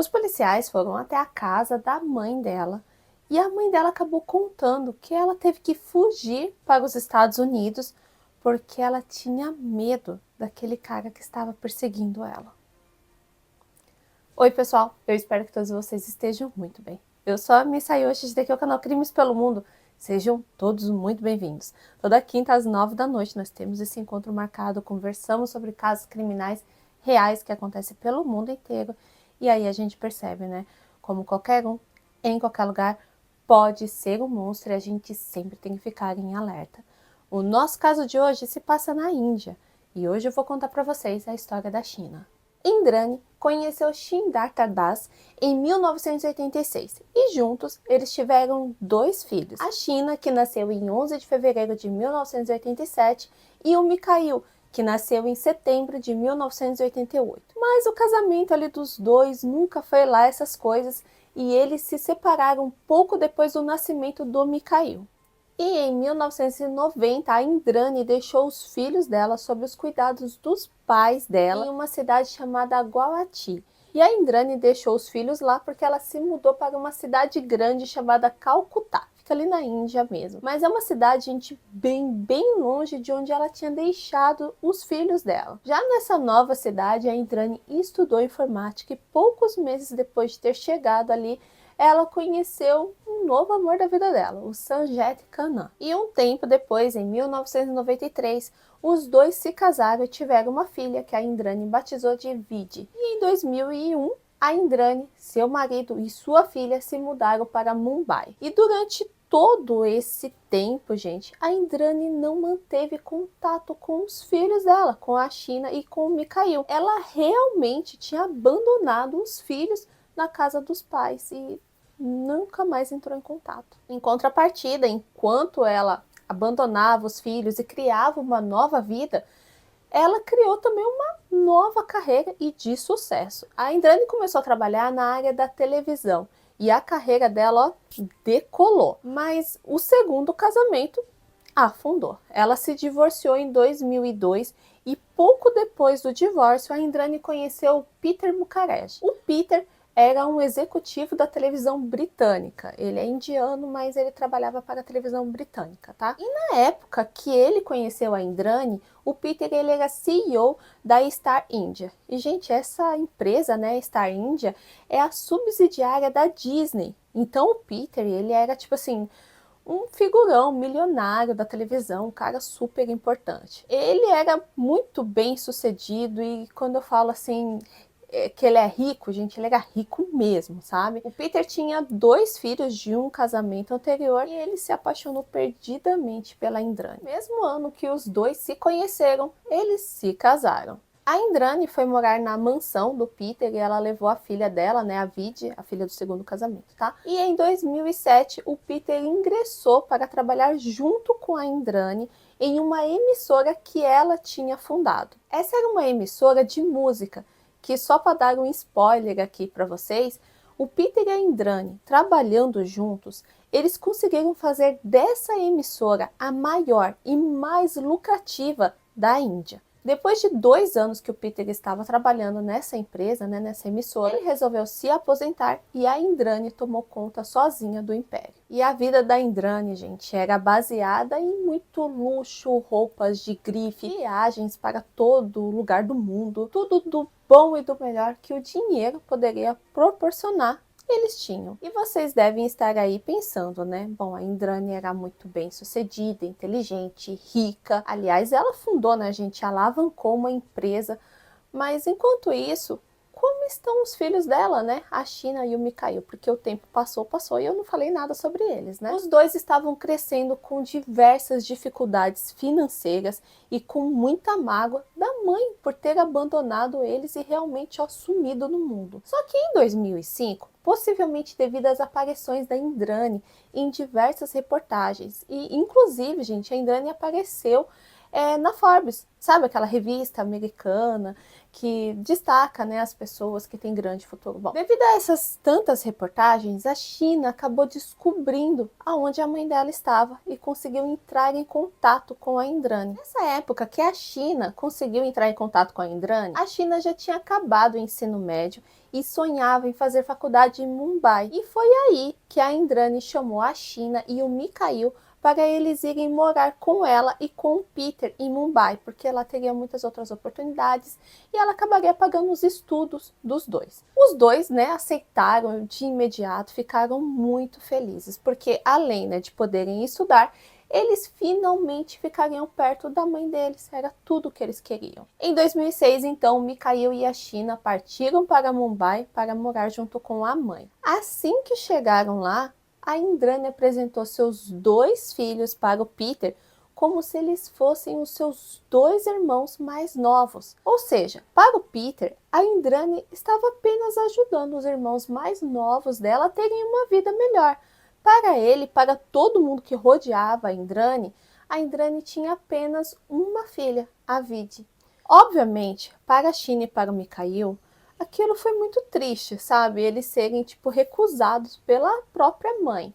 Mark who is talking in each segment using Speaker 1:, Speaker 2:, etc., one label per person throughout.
Speaker 1: Os policiais foram até a casa da mãe dela e a mãe dela acabou contando que ela teve que fugir para os Estados Unidos porque ela tinha medo daquele cara que estava perseguindo ela. Oi pessoal, eu espero que todos vocês estejam muito bem. Eu sou a Miss Sayoshi, este daqui é o canal Crimes pelo Mundo. Sejam todos muito bem-vindos. Toda quinta às 9 da noite nós temos esse encontro marcado, conversamos sobre casos criminais reais que acontecem pelo mundo inteiro. E aí a gente percebe, né, como qualquer um, em qualquer lugar, pode ser um monstro e a gente sempre tem que ficar em alerta. O nosso caso de hoje se passa na Índia e hoje eu vou contar para vocês a história da China. Indrani conheceu Siddhartha Das em 1986 e juntos eles tiveram 2 filhos. A China, que nasceu em 11 de fevereiro de 1987, e o Mikhail, que nasceu em setembro de 1988. Mas o casamento ali dos dois nunca foi lá essas coisas e eles se separaram pouco depois do nascimento do Mikhail. E em 1990, a Indrani deixou os filhos dela sob os cuidados dos pais dela em uma cidade chamada Guwahati. E a Indrani deixou os filhos lá porque ela se mudou para uma cidade grande chamada Calcutá. Fica ali na Índia mesmo. Mas é uma cidade, gente, bem longe de onde ela tinha deixado os filhos dela. Já nessa nova cidade, a Indrani estudou informática e poucos meses depois de ter chegado ali, ela conheceu um novo amor da vida dela, o Sanjit Khanna. E um tempo depois, em 1993, os dois se casaram e tiveram uma filha que a Indrani batizou de Vidhi. E em 2001, a Indrani, seu marido e sua filha se mudaram para Mumbai. E durante todo esse tempo, gente, a Indrani não manteve contato com os filhos dela, com a China e com o Mikhail. Ela realmente tinha abandonado os filhos na casa dos pais e nunca mais entrou em contato. Em contrapartida, enquanto ela abandonava os filhos e criava uma nova vida, ela criou também uma nova carreira e de sucesso. A Indrani começou a trabalhar na área da televisão e a carreira dela, ó, decolou. Mas o segundo casamento afundou. Ela se divorciou em 2002 e pouco depois do divórcio, a Indrani conheceu o Peter Mukherjee. O Peter era um executivo da televisão britânica. Ele é indiano, mas ele trabalhava para a televisão britânica, tá? E na época que ele conheceu a Indrani, o Peter ele era CEO da Star India. E, gente, essa empresa, né, Star India, é a subsidiária da Disney. Então, o Peter, ele era, tipo assim, um figurão milionário da televisão, um cara super importante. Ele era muito bem sucedido e quando eu falo assim que ele é rico, gente, ele era rico mesmo, sabe? O Peter tinha 2 filhos de um casamento anterior e ele se apaixonou perdidamente pela Indrani. Mesmo ano que os dois se conheceram, eles se casaram. A Indrani foi morar na mansão do Peter e ela levou a filha dela, né, a Vidhi, a filha do segundo casamento, tá? E em 2007, o Peter ingressou para trabalhar junto com a Indrani em uma emissora que ela tinha fundado. Essa era uma emissora de música, que só para dar um spoiler aqui para vocês, o Peter e a Indrani, trabalhando juntos, eles conseguiram fazer dessa emissora a maior e mais lucrativa da Índia. Depois de 2 anos que o Peter estava trabalhando nessa empresa, né, nessa emissora, ele resolveu se aposentar e a Indrani tomou conta sozinha do império. E a vida da Indrani, gente, era baseada em muito luxo, roupas de grife, viagens para todo lugar do mundo, tudo do bom e do melhor que o dinheiro poderia proporcionar. Eles tinham. E vocês devem estar aí pensando, né? Bom, a Indrani era muito bem sucedida, inteligente, rica. Aliás, ela fundou, né, gente? Alavancou uma empresa. Mas enquanto isso, como estão os filhos dela, né? A China e o Mikhail, porque o tempo passou e eu não falei nada sobre eles, né? Os dois estavam crescendo com diversas dificuldades financeiras e com muita mágoa da mãe por ter abandonado eles e realmente sumido no mundo. Só que em 2005, possivelmente devido às aparições da Indrani em diversas reportagens, e inclusive, gente, a Indrani apareceu na Forbes, sabe aquela revista americana que destaca, né, as pessoas que têm grande futuro. Bom, devido a essas tantas reportagens, a China acabou descobrindo aonde a mãe dela estava e conseguiu entrar em contato com a Indrani. Nessa época que a China conseguiu entrar em contato com a Indrani, a China já tinha acabado o ensino médio e sonhava em fazer faculdade em Mumbai. E foi aí que a Indrani chamou a China e o Mikhail para eles irem morar com ela e com o Peter em Mumbai, porque ela teria muitas outras oportunidades e ela acabaria pagando os estudos dos dois. Os dois, né, aceitaram de imediato, ficaram muito felizes, porque além, né, de poderem estudar, eles finalmente ficariam perto da mãe deles, era tudo o que eles queriam. Em 2006, então, Mikhail e a China partiram para Mumbai para morar junto com a mãe. Assim que chegaram lá, a Indrani apresentou seus 2 filhos para o Peter como se eles fossem os seus 2 irmãos mais novos. Ou seja, para o Peter, a Indrani estava apenas ajudando os irmãos mais novos dela a terem uma vida melhor. Para ele, para todo mundo que rodeava a Indrani tinha apenas uma filha, a Vidi. Obviamente, para a China e para o Mikhail, aquilo foi muito triste, sabe? Eles serem, recusados pela própria mãe.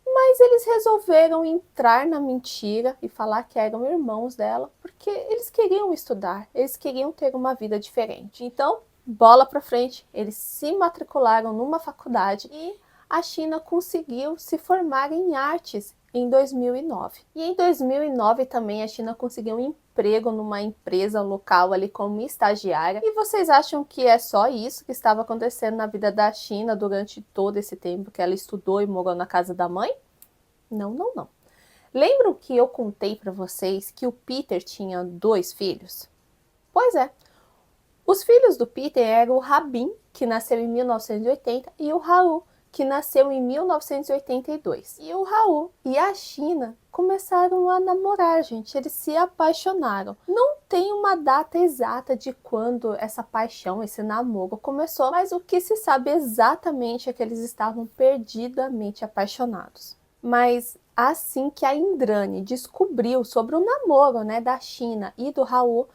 Speaker 1: Mas eles resolveram entrar na mentira e falar que eram irmãos dela, porque eles queriam estudar, eles queriam ter uma vida diferente. Então, bola pra frente, eles se matricularam numa faculdade e a China conseguiu se formar em artes em 2009. E em 2009 também a China conseguiu um emprego numa empresa local ali como estagiária. E vocês acham que é só isso que estava acontecendo na vida da China durante todo esse tempo que ela estudou e morou na casa da mãe? Não, não, não. Lembram que eu contei para vocês que o Peter tinha 2 filhos? Pois é. Os filhos do Peter eram o Rabin, que nasceu em 1980, e o Raul, que nasceu em 1982. E o Raul e a China começaram a namorar, gente. Eles se apaixonaram. Não tem uma data exata de quando essa paixão, esse namoro começou, mas o que se sabe exatamente é que eles estavam perdidamente apaixonados. Mas assim que a Indrani descobriu sobre o namoro, né, da China e do Raul,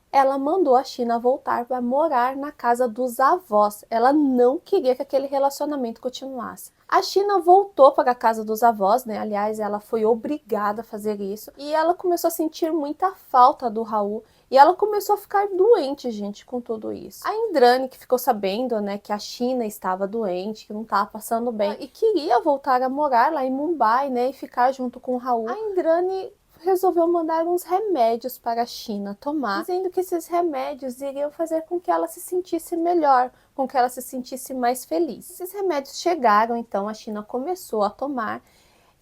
Speaker 1: ela mandou a China voltar para morar na casa dos avós. Ela não queria que aquele relacionamento continuasse. A China voltou para a casa dos avós, né? Aliás, ela foi obrigada a fazer isso. E ela começou a sentir muita falta do Raul. E ela começou a ficar doente, gente, com tudo isso. A Indrani, que ficou sabendo, né, que a China estava doente, que não estava passando bem, e queria voltar a morar lá em Mumbai, né, e ficar junto com o Raul, a Indrani resolveu mandar uns remédios para a China tomar, dizendo que esses remédios iriam fazer com que ela se sentisse melhor, com que ela se sentisse mais feliz. Esses remédios chegaram, então a China começou a tomar.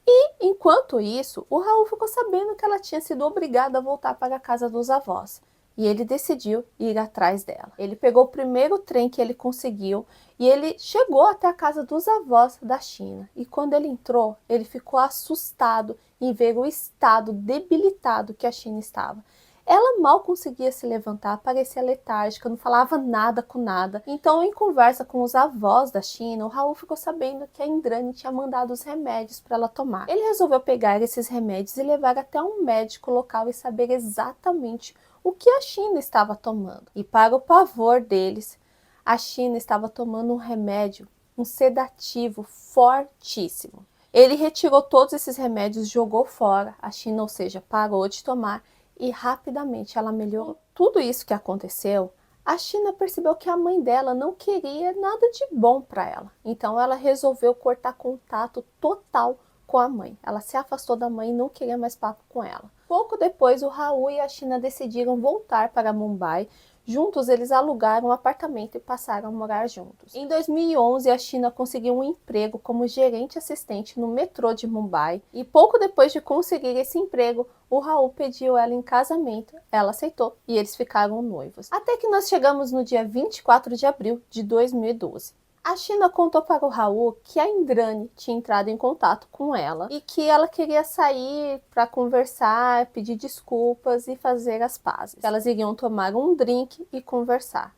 Speaker 1: E, enquanto isso, o Raul ficou sabendo que ela tinha sido obrigada a voltar para a casa dos avós. E ele decidiu ir atrás dela. Ele pegou o primeiro trem que ele conseguiu e ele chegou até a casa dos avós da China. E quando ele entrou, ele ficou assustado em ver o estado debilitado que a China estava. Ela mal conseguia se levantar, parecia letárgica, não falava nada com nada. Então, em conversa com os avós da China, o Raul ficou sabendo que a Indrani tinha mandado os remédios para ela tomar. Ele resolveu pegar esses remédios e levar até um médico local e saber exatamente o que a China estava tomando. E para o pavor deles, a China estava tomando um remédio, um sedativo fortíssimo. Ele retirou todos esses remédios, jogou fora. A China, ou seja, parou de tomar. E rapidamente ela melhorou. Tudo isso que aconteceu, a China percebeu que a mãe dela não queria nada de bom para ela. Então ela resolveu cortar contato total com a mãe. Ela se afastou da mãe e não queria mais papo com ela. Pouco depois, o Raul e a China decidiram voltar para Mumbai. Juntos, eles alugaram um apartamento e passaram a morar juntos. Em 2011, a China conseguiu um emprego como gerente assistente no metrô de Mumbai. E pouco depois de conseguir esse emprego, o Raul pediu ela em casamento, ela aceitou e eles ficaram noivos. Até que nós chegamos no dia 24 de abril de 2012. A China contou para o Raul que a Indrani tinha entrado em contato com ela e que ela queria sair para conversar, pedir desculpas e fazer as pazes. Elas iriam tomar um drink e conversar.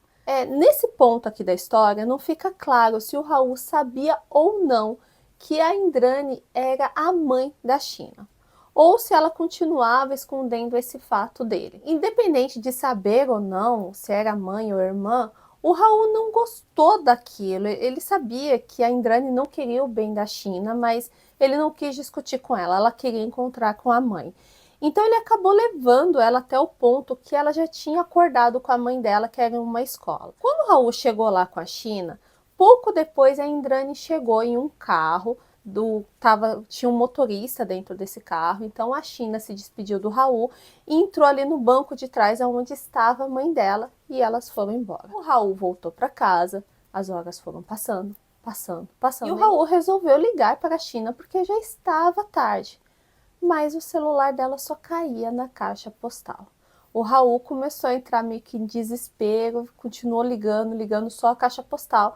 Speaker 1: Nesse ponto aqui da história, não fica claro se o Raul sabia ou não que a Indrani era a mãe da China. ou se ela continuava escondendo esse fato dele. Independente de saber ou não se era mãe ou irmã, o Raul não gostou daquilo. Ele sabia que a Indrani não queria o bem da China, mas ele não quis discutir com ela. Ela queria encontrar com a mãe. Então ele acabou levando ela até o ponto que ela já tinha acordado com a mãe dela, que era em uma escola. Quando o Raul chegou lá com a China, pouco depois a Indrani chegou em um carro, tinha um motorista dentro desse carro, então a China se despediu do Raul e entrou ali no banco de trás onde estava a mãe dela e elas foram embora. O Raul voltou para casa, as horas foram passando, e o Raul resolveu ligar para a China porque já estava tarde. Mas o celular dela só caía na caixa postal. O Raul começou a entrar meio que em desespero, continuou ligando só a caixa postal,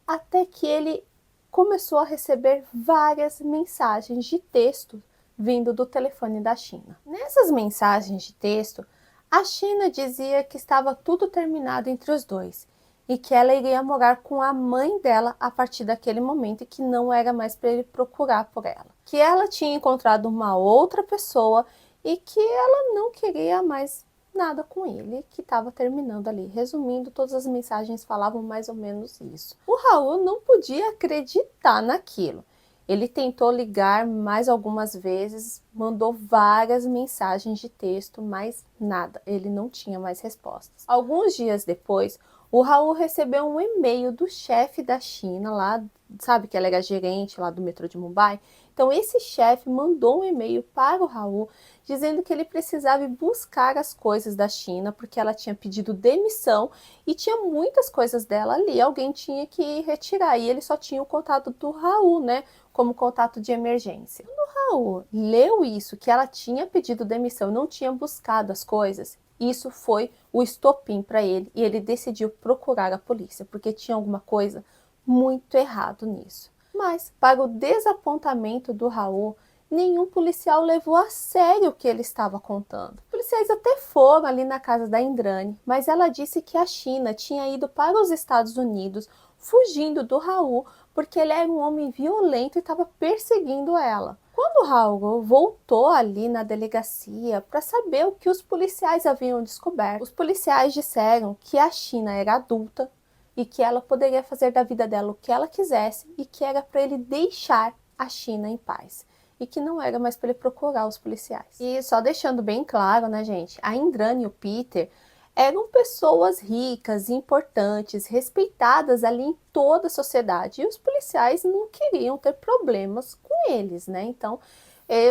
Speaker 1: até que ele começou a receber várias mensagens de texto vindo do telefone da China. Nessas mensagens de texto, a China dizia que estava tudo terminado entre os dois e que ela iria morar com a mãe dela a partir daquele momento e que não era mais para ele procurar por ela. Que ela tinha encontrado uma outra pessoa e que ela não queria mais nada com ele, que estava terminando ali. Resumindo, todas as mensagens falavam mais ou menos isso. O Raul não podia acreditar naquilo. Ele tentou ligar mais algumas vezes, mandou várias mensagens de texto, mas nada, ele não tinha mais respostas. Alguns dias depois, o Raul recebeu um e-mail do chefe da China lá, sabe que ela era gerente lá do metrô de Mumbai? Então esse chefe mandou um e-mail para o Raul dizendo que ele precisava ir buscar as coisas da China porque ela tinha pedido demissão e tinha muitas coisas dela ali, alguém tinha que retirar e ele só tinha o contato do Raul, né, como contato de emergência. Quando o Raul leu isso, que ela tinha pedido demissão, não tinha buscado as coisas, isso foi o estopim para ele e ele decidiu procurar a polícia, porque tinha alguma coisa muito errado nisso. Mas, para o desapontamento do Raul, nenhum policial levou a sério o que ele estava contando. Os policiais até foram ali na casa da Indrani, mas ela disse que a China tinha ido para os Estados Unidos fugindo do Raul porque ele era um homem violento e estava perseguindo ela. Quando o Raul voltou ali na delegacia para saber o que os policiais haviam descoberto, os policiais disseram que a China era adulta e que ela poderia fazer da vida dela o que ela quisesse e que era para ele deixar a China em paz e que não era mais para ele procurar os policiais. E só deixando bem claro, né, gente, a Indrani e o Peter eram pessoas ricas, importantes, respeitadas ali em toda a sociedade. E os policiais não queriam ter problemas com eles, né? Então,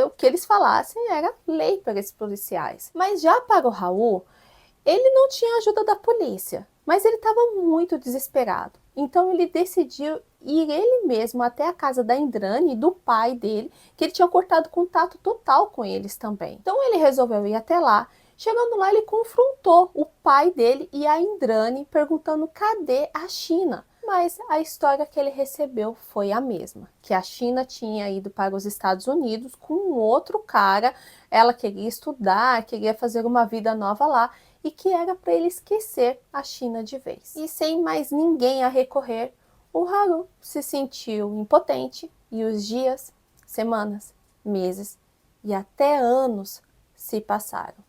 Speaker 1: o que eles falassem era lei para esses policiais. Mas já para o Raul, ele não tinha ajuda da polícia, mas ele estava muito desesperado. Então ele decidiu ir ele mesmo até a casa da Indrani e do pai dele, que ele tinha cortado contato total com eles também. Então ele resolveu ir até lá. Chegando lá, ele confrontou o pai dele e a Indrani, perguntando cadê a China. Mas a história que ele recebeu foi a mesma, que a China tinha ido para os Estados Unidos com um outro cara, ela queria estudar, queria fazer uma vida nova lá, e que era para ele esquecer a China de vez. E sem mais ninguém a recorrer, o Haru se sentiu impotente e os dias, semanas, meses e até anos se passaram.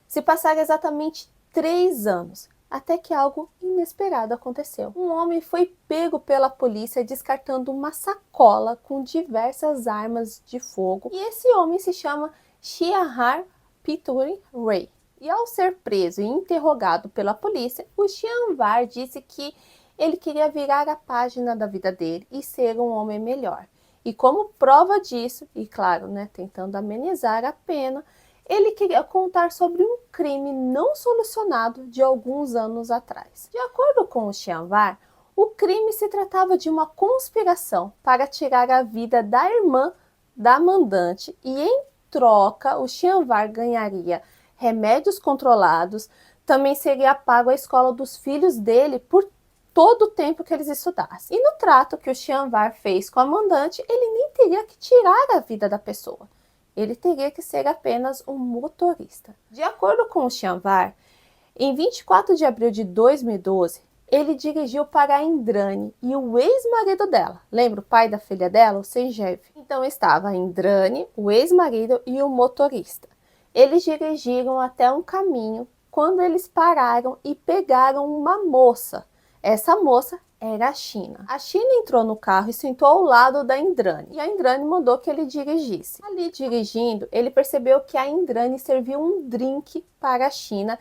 Speaker 1: Se passaram exatamente 3 anos, até que algo inesperado aconteceu. Um homem foi pego pela polícia descartando uma sacola com diversas armas de fogo. E esse homem se chama Xianhar Pituri Ray. E ao ser preso e interrogado pela polícia, o Xianhar disse que ele queria virar a página da vida dele e ser um homem melhor. E como prova disso, e claro, né, tentando amenizar a pena, ele queria contar sobre um crime não solucionado de alguns anos atrás. De acordo com o Xianhar, o crime se tratava de uma conspiração para tirar a vida da irmã da mandante e, em troca, o Xianhar ganharia remédios controlados, também seria pago a escola dos filhos dele por todo o tempo que eles estudassem. E no trato que o Xianhar fez com a mandante, ele nem teria que tirar a vida da pessoa. Ele teria que ser apenas um motorista. De acordo com o Xianhar, em 24 de abril de 2012, ele dirigiu para a Indrani e o ex-marido dela. Lembra o pai da filha dela, o Sanjeev? Então estava a Indrani, o ex-marido e o motorista. Eles dirigiram até um caminho quando eles pararam e pegaram uma moça. Essa moça era a China. A China entrou no carro e sentou ao lado da Indrani. E a Indrani mandou que ele dirigisse. Ali dirigindo, ele percebeu que a Indrani serviu um drink para a China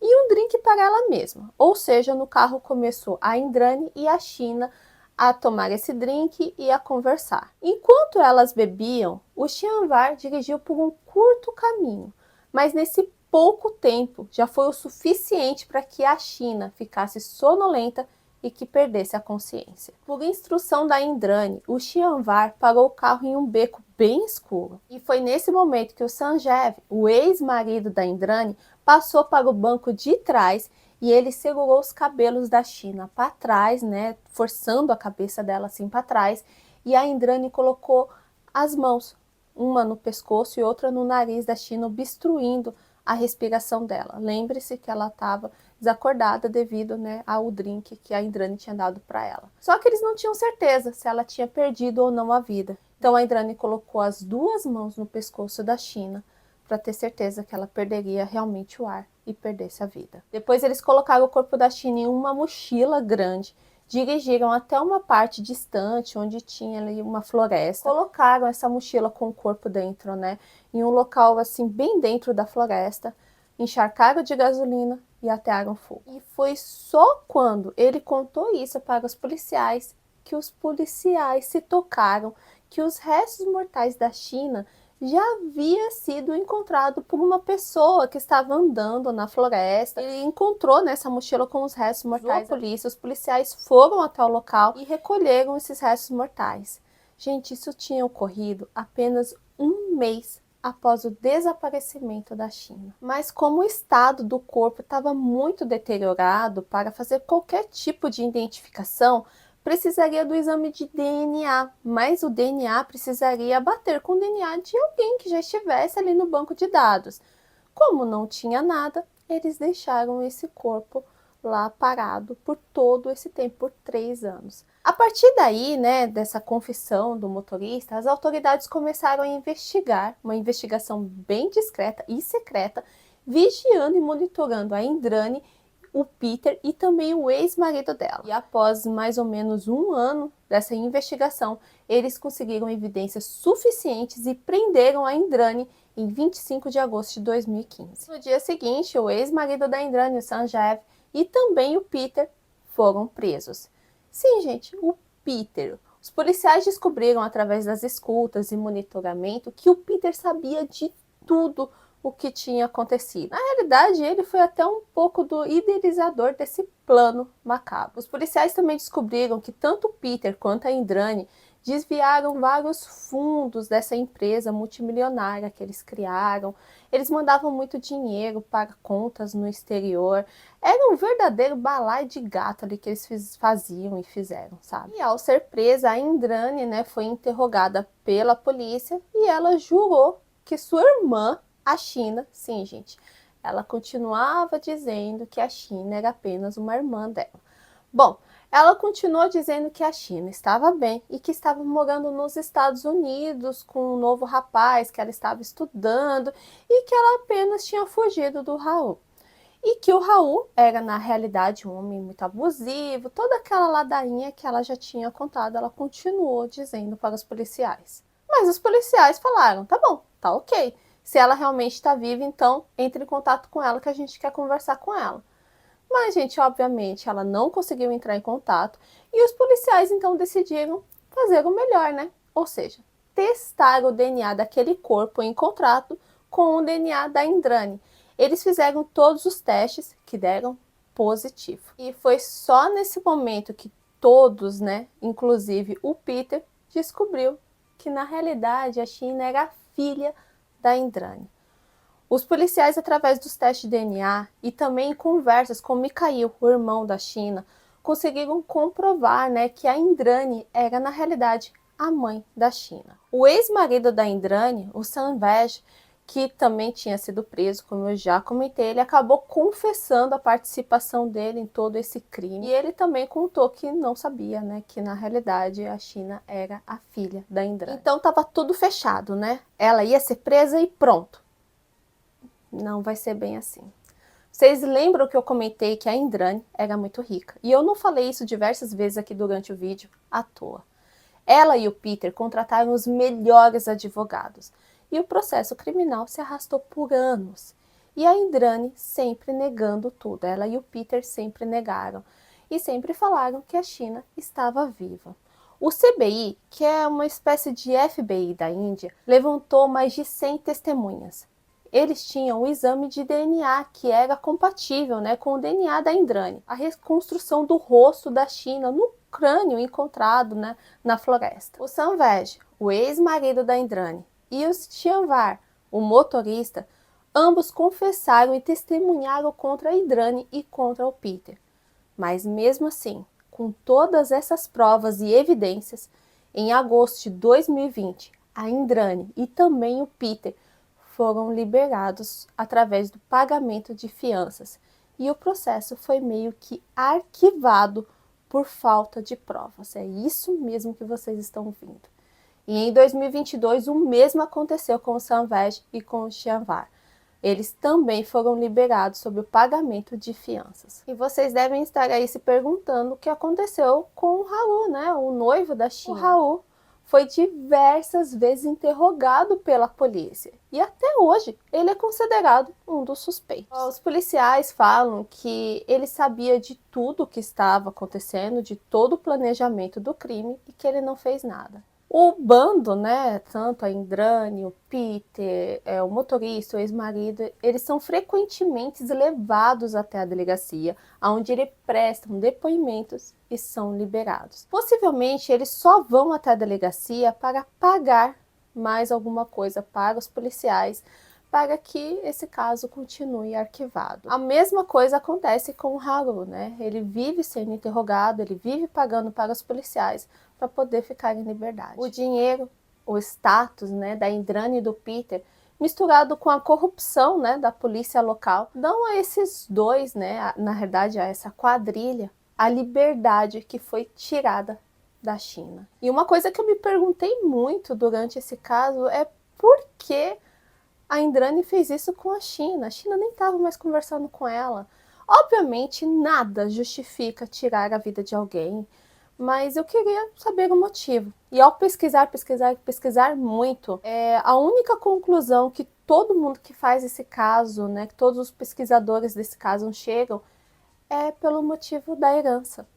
Speaker 1: e um drink para ela mesma. Ou seja, no carro começou a Indrani e a China a tomar esse drink e a conversar. Enquanto elas bebiam, o Xianvar dirigiu por um curto caminho, mas nesse pouco tempo já foi o suficiente para que a China ficasse sonolenta e que perdesse a consciência. Por instrução da Indrani, o Xianvar parou o carro em um beco bem escuro. E foi nesse momento que o Sanjeev, o ex-marido da Indrani, passou para o banco de trás e ele segurou os cabelos da China para trás, né, forçando a cabeça dela assim para trás, e a Indrani colocou as mãos, uma no pescoço e outra no nariz da China, obstruindo a respiração dela. Lembre-se que ela estava desacordada devido, né, ao drink que a Indrani tinha dado para ela. Só que eles não tinham certeza se ela tinha perdido ou não a vida. Então a Indrani colocou as duas mãos no pescoço da China para ter certeza que ela perderia realmente o ar e perdesse a vida. Depois eles colocaram o corpo da China em uma mochila grande, dirigiram até uma parte distante onde tinha ali uma floresta, colocaram essa mochila com o corpo dentro, né, em um local assim bem dentro da floresta, encharcaram de gasolina e atearam fogo. E foi só quando ele contou isso para os policiais que os policiais se tocaram que os restos mortais da China já havia sido encontrado por uma pessoa que estava andando na floresta e encontrou nessa mochila com os restos mortais da polícia. Os policiais foram até o local e recolheram esses restos mortais. Gente, isso tinha ocorrido apenas um mês após o desaparecimento da China. Mas como o estado do corpo estava muito deteriorado, para fazer qualquer tipo de identificação, precisaria do exame de DNA, mas o DNA precisaria bater com o DNA de alguém que já estivesse ali no banco de dados. Como não tinha nada, eles deixaram esse corpo lá parado por todo esse tempo, por 3 anos. A partir daí, né, dessa confissão do motorista, as autoridades começaram a investigar, uma investigação bem discreta e secreta, vigiando e monitorando a Indrani, o Peter e também o ex-marido dela. E após mais ou menos um ano dessa investigação, eles conseguiram evidências suficientes e prenderam a Indrani em 25 de agosto de 2015. No dia seguinte, o ex-marido da Indrani, o Sanjeev, e também o Peter foram presos. Sim, gente, o Peter. Os policiais descobriram através das escutas e monitoramento que o Peter sabia de tudo o que tinha acontecido. Na realidade, ele foi até um pouco do idealizador desse plano macabro. Os policiais também descobriram que tanto o Peter quanto a Indrani desviaram vários fundos dessa empresa multimilionária que eles criaram. Eles mandavam muito dinheiro para contas no exterior. Era um verdadeiro balaio de gato ali que eles faziam e fizeram, sabe? E ao ser presa, a Indrani, né, foi interrogada pela polícia e ela jurou que sua irmã, a China, sim, gente, ela continuava dizendo que a China era apenas uma irmã dela. Bom, ela continuou dizendo que a China estava bem e que estava morando nos Estados Unidos com um novo rapaz que ela estava estudando e que ela apenas tinha fugido do Raul. E que o Raul era, na realidade, um homem muito abusivo, toda aquela ladainha que ela já tinha contado, ela continuou dizendo para os policiais. Mas os policiais falaram, tá bom, tá ok. Se ela realmente está viva, então entre em contato com ela que a gente quer conversar com ela. Mas, gente, obviamente, ela não conseguiu entrar em contato e os policiais, então, decidiram fazer o melhor, né? Ou seja, testar o DNA daquele corpo encontrado com o DNA da Indrani. Eles fizeram todos os testes que deram positivo. E foi só nesse momento que todos, né, inclusive o Peter, descobriu que, na realidade, a China era a filha da Indrani. Os policiais, através dos testes de DNA e também em conversas com Mikhail, o irmão da China, conseguiram comprovar, né, que a Indrani era, na realidade, a mãe da China. O ex-marido da Indrani, o Sanjeev, que também tinha sido preso, como eu já comentei, ele acabou confessando a participação dele em todo esse crime. E ele também contou que não sabia, né, que na realidade a China era a filha da Indrani. Então tava tudo fechado, né? Ela ia ser presa e pronto. Não vai ser bem assim. Vocês lembram que eu comentei que a Indrani era muito rica? E eu não falei isso diversas vezes aqui durante o vídeo à toa. Ela e o Peter contrataram os melhores advogados. E o processo criminal se arrastou por anos. E a Indrani sempre negando tudo. Ela e o Peter sempre negaram. E sempre falaram que a China estava viva. O CBI, que é uma espécie de FBI da Índia, levantou mais de 100 testemunhas. Eles tinham um exame de DNA que era compatível, né, com o DNA da Indrani. A reconstrução do rosto da China no crânio encontrado, né, na floresta. O Sanvaj, o ex-marido da Indrani, e o Shanvar, o motorista, ambos confessaram e testemunharam contra a Indrani e contra o Peter. Mas mesmo assim, com todas essas provas e evidências, em agosto de 2020, a Indrani e também o Peter foram liberados através do pagamento de fianças e o processo foi meio que arquivado por falta de provas. É isso mesmo que vocês estão vendo. E em 2022 o mesmo aconteceu com o Sanvaj e com o Shanvar. Eles também foram liberados sob o pagamento de fianças. E vocês devem estar aí se perguntando o que aconteceu com o Raul, né? O noivo da China. O Raul foi diversas vezes interrogado pela polícia e até hoje ele é considerado um dos suspeitos. Os policiais falam que ele sabia de tudo o que estava acontecendo, de todo o planejamento do crime e que ele não fez nada. O bando, né, tanto a Indrani, o Peter, o motorista, o ex-marido, eles são frequentemente levados até a delegacia, onde eles prestam depoimentos e são liberados. Possivelmente eles só vão até a delegacia para pagar mais alguma coisa para os policiais, para que esse caso continue arquivado. A mesma coisa acontece com o Haru, né? Ele vive sendo interrogado, ele vive pagando para os policiais para poder ficar em liberdade. O dinheiro, o status, né, da Indrani e do Peter, misturado com a corrupção, né, da polícia local, dão a esses dois, né, na verdade a essa quadrilha, a liberdade que foi tirada da China. E uma coisa que eu me perguntei muito durante esse caso é por que a Indrani fez isso com a China. A China nem estava mais conversando com ela. Obviamente, nada justifica tirar a vida de alguém, mas eu queria saber o motivo. E ao pesquisar muito, a única conclusão que todo mundo que faz esse caso, né, que todos os pesquisadores desse caso chegam, é pelo motivo da herança.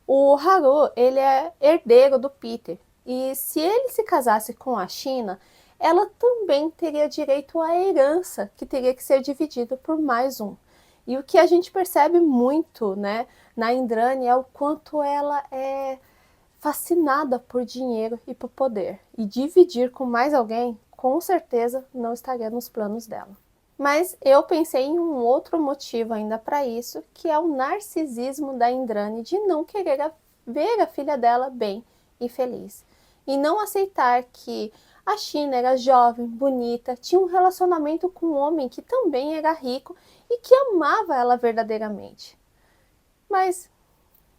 Speaker 1: O Haru, ele é herdeiro do Peter, e se ele se casasse com a China, ela também teria direito à herança, que teria que ser dividida por mais um. E o que a gente percebe muito, né, na Indrani é o quanto ela é fascinada por dinheiro e por poder. E dividir com mais alguém, com certeza, não estaria nos planos dela. Mas eu pensei em um outro motivo ainda para isso, que é o narcisismo da Indrani de não querer ver a filha dela bem e feliz. E não aceitar que a China era jovem, bonita, tinha um relacionamento com um homem que também era rico e que amava ela verdadeiramente. Mas,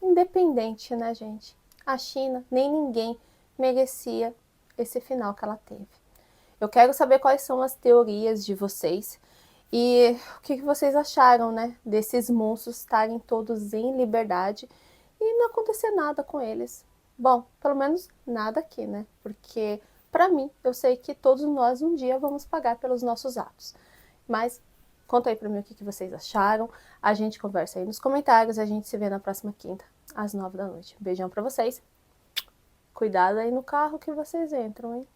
Speaker 1: independente, né, gente? A China, nem ninguém merecia esse final que ela teve. Eu quero saber quais são as teorias de vocês e o que vocês acharam, né, desses monstros estarem todos em liberdade e não acontecer nada com eles. Bom, pelo menos nada aqui, né? Porque, para mim, eu sei que todos nós um dia vamos pagar pelos nossos atos. Mas conta aí pra mim o que vocês acharam. A gente conversa aí nos comentários. A gente se vê na próxima quinta, às 9 da noite. Beijão pra vocês. Cuidado aí no carro que vocês entram, hein?